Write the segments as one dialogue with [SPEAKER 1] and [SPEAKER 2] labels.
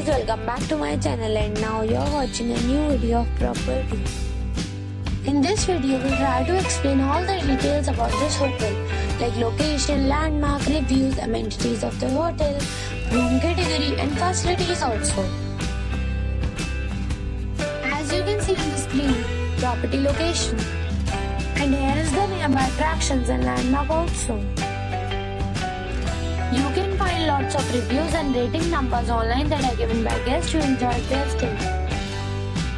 [SPEAKER 1] guys, welcome back to my channel, and now you're watching a new video of property. In this video, we'll try to explain all the details about this hotel, like location, landmark, reviews, amenities of the hotel, room category and facilities also. As you can see on the screen, property location. And here is the nearby attractions and landmark also. You can find lots of reviews and rating numbers online that are given by guests who enjoyed their stay.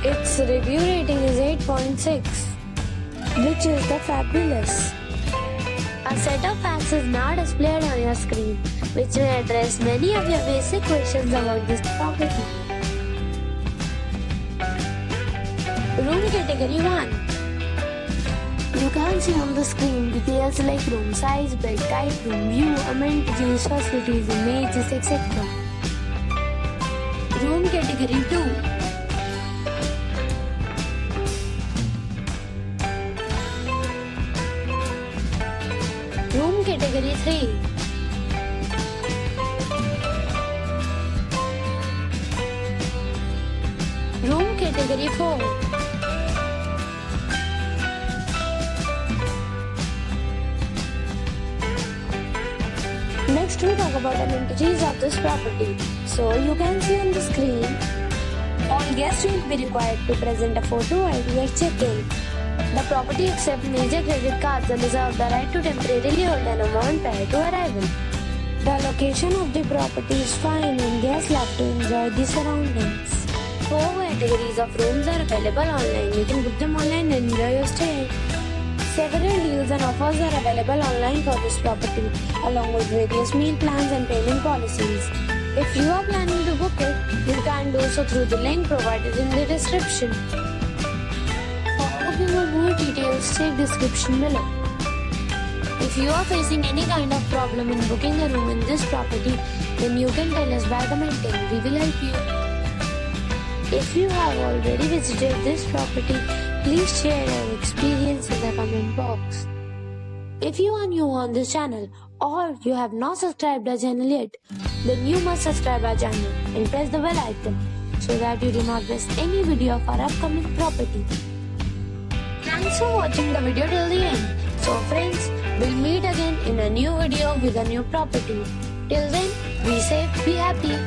[SPEAKER 1] Its review rating is 8.6, which is the fabulous. A set of facts is now displayed on your screen, which may address many of your basic questions about this property. Room category 1. You can see on the screen details like room size, bed type, room view, amenities, facilities, images, etc. Room category 2. Room category 3. Room category 4. Next we talk about amenities of this property. So you can see on the screen, all guests will be required to present a photo ID at check-in. The property accepts major credit cards and reserves the right to temporarily hold an amount prior to arrival. The location of the property is fine and guests love to enjoy the surroundings. 4 categories of rooms are available online. You can book them online and enjoy your stay. Several deals and offers are available online for this property, along with various meal plans and payment policies. If you are planning to book it, you can do so through the link provided in the description. For booking or more details, check description below. If you are facing any kind of problem in booking a room in this property, then you can tell us by commenting. We will help you. If you have already visited this property, please share your experience in the comment box. If you are new on this channel or you have not subscribed our channel yet, then you must subscribe our channel and press the bell icon so that you do not miss any video of our upcoming property. Thanks for watching the video till the end. So friends, we'll meet again in a new video with a new property. Till then, be safe, be happy.